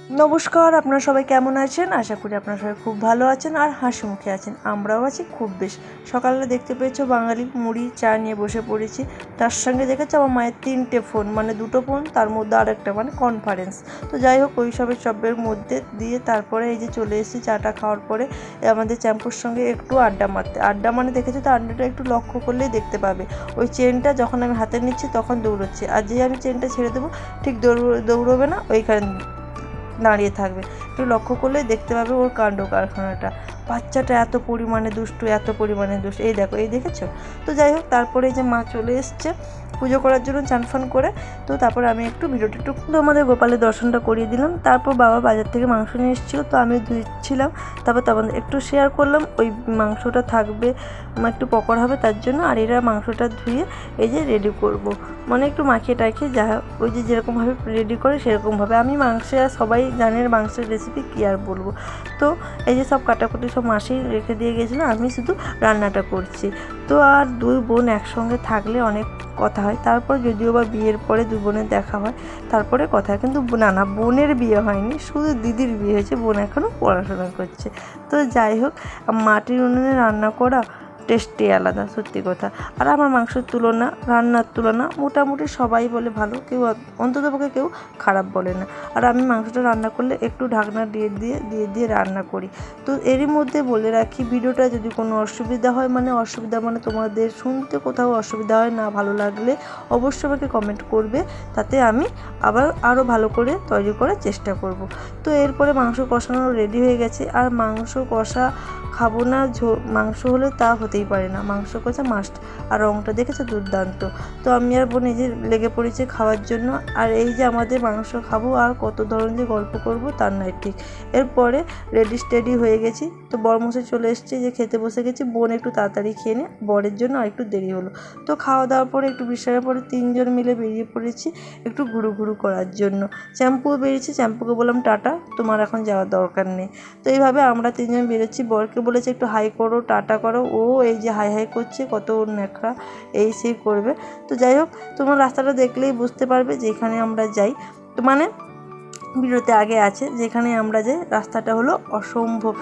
নমস্কার, আপনারা সবাই কেমন আছেন? আশা করি আপনারা সবাই খুব ভালো আছেন আর হাসি মুখে আছেন। আমরাও আছি খুব বেশ। সকালে দেখতে পেয়েছো বাঙালি মুড়ি চা নিয়ে বসে পড়েছি। তার সঙ্গে দেখেছো আমার মায়ের 3টে ফোন, মানে 2টো ফোন, তার মধ্যে আরেকটা মানে কনফারেন্স। তো যাই হোক, ওই সবের মধ্যে দিয়ে তারপরে এই যে চলে এসেছি চাটা খাওয়ার পরে আমাদের চ্যাম্পুর সঙ্গে একটু আড্ডা মারতে। আড্ডা মানে দেখেছো তো, আড্ডাটা একটু লক্ষ্য করলেই দেখতে পাবে। ওই চেনটা যখন আমি হাতে নিচ্ছি তখন দৌড়চ্ছে, আর যেই আমি চেনটা ছেড়ে দেবো ঠিক দৌড়বে না, ওইখানে দাঁড়িয়ে থাকবে। একটু লক্ষ্য করলে দেখতে পাবে ওর কাণ্ড কারখানাটা। বাচ্চাটা এত পরিমাণে দুষ্টু। এই দেখো, এই দেখেছো? তো যাই হোক, তারপরে যে মা চলে এসছে পুজো করার জন্য চান ফান করে। তো তারপর আমি একটু ভিডিওটা একটু আমাদের গোপালের দর্শনটা করিয়ে দিলাম। তারপর বাবা বাজার থেকে মাংস নিয়ে এসেছিলো, তো আমি ধুচ্ছিলাম। তারপর একটু শেয়ার করলাম, ওই মাংসটা থাকবে, একটু পকোড়া হবে তার জন্য। আর এরা মাংসটা ধুয়ে এই যে রেডি করব, মানে একটু মাখিয়ে টাখিয়ে যা ওই যে যেরকমভাবে রেডি করে সেরকমভাবে। আমি মাংসে, আর সবাই জানের মাংসের রেসিপি কী আর বলবো। তো এই যে সব কাটাকুটি সব মাসি রেখে দিয়ে গেছিলো, আমি শুধু রান্নাটা করছি। তো আর দুই বোন একসঙ্গে থাকলে অনেক কথা হয়। তারপর যদিও বা বিয়ের পরে দুই বোনের দেখা হয়, তারপরে কথা হয়। কিন্তু না, বোনের বিয়ে হয়নি, শুধু দিদির বিয়ে হয়েছে, বোন এখনও পড়াশোনা করছে। তো যাই হোক, মাটির উনুনে রান্না করা টেস্টই আলাদা, সত্যি কথা। আর আমার মাংসের তুলনা, রান্নার তুলনা মোটামুটি সবাই বলে ভালো, কেউ অন্ততপক্ষে কেউ খারাপ বলে না। আর আমি মাংসটা রান্না করলে একটু ঢাকনা দিয়ে রান্না করি। তো এরই মধ্যে বলে রাখি, ভিডিওটা যদি কোনো অসুবিধা হয়, মানে তোমাদের শুনতে কোথাও অসুবিধা হয় না, ভালো লাগলে অবশ্যই আমাকে কমেন্ট করবে, তাতে আমি আবার আরও ভালো করে তৈরি করার চেষ্টা করব। তো এরপরে মাংস কষানো রেডি হয়ে গেছে। আর মাংস কষা খাবো না, মাংস হলে তা হতেই পারে না, মাংস কষা মাস্ট। আর রঙটা দেখেছে দুর্দান্ত। তো আমি আর বোন এই যে লেগে পড়েছে খাওয়ার জন্য। আর এই যে আমাদের মাংস খাবো আর কত ধরনের যে গল্প করব তার নাই ঠিক। এরপরে রেডি হয়ে গেছি। তো বরমশাই চলে এসছে, যে খেতে বসে গেছি। বোন একটু তাড়াতাড়ি খেয়ে নে, বরের জন্য আর একটু দেরি হলো। তো খাওয়া দাওয়ার পরে একটু বিশ্রামের পরে 3জন মিলে বেরিয়ে পড়েছি একটু ঘুরু করার জন্য। চ্যাম্পুও বেরিয়েছি, চ্যাম্পুকে বললাম টাটা, তোমার এখন যাওয়ার দরকার নেই। তো এইভাবে আমরা 3জন বেরোচ্ছি। বরকে বলেছে একটু হাই করো, টাটা করো। ও এই যে হাই করছে, কত ন্যাকড়া এই সেই করবে। তো যাই হোক, তোমার রাস্তাটা দেখলেই বুঝতে পারবে যেখানে আমরা যাই। তো মানে ভিডিওতে আগে আছে, যেখানে আমরা যাই রাস্তাটা হলো অসম্ভব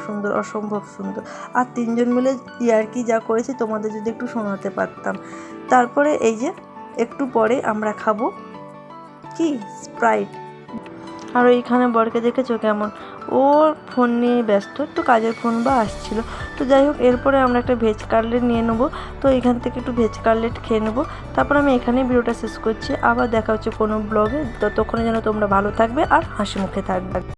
সুন্দর। আর 3জন মিলে ইয়ার্কি যা করেছি তোমাদের যদি একটু শোনাতে পারতাম। তারপরে এই যে একটু পরে আমরা খাবো কি স্প্রাইট। আর ওইখানে বরকে দেখেছো কেমন, ওর ফোন নিয়ে ব্যস্ত, একটু কাজের ফোন বা আসছিল। তো যাই হোক, এরপরে আমরা একটা ভেজ কাটলেট নিয়ে নেবো। তো এখান থেকে একটু ভেজ কাটলেট খেয়ে নেবো। তারপর আমি এখানেই ভিডিওটা শেষ করছি। আবার দেখা হচ্ছে কোনো ব্লগে। ততক্ষণে যেন তোমরা ভালো থাকবে আর হাসি মুখে থাকবে।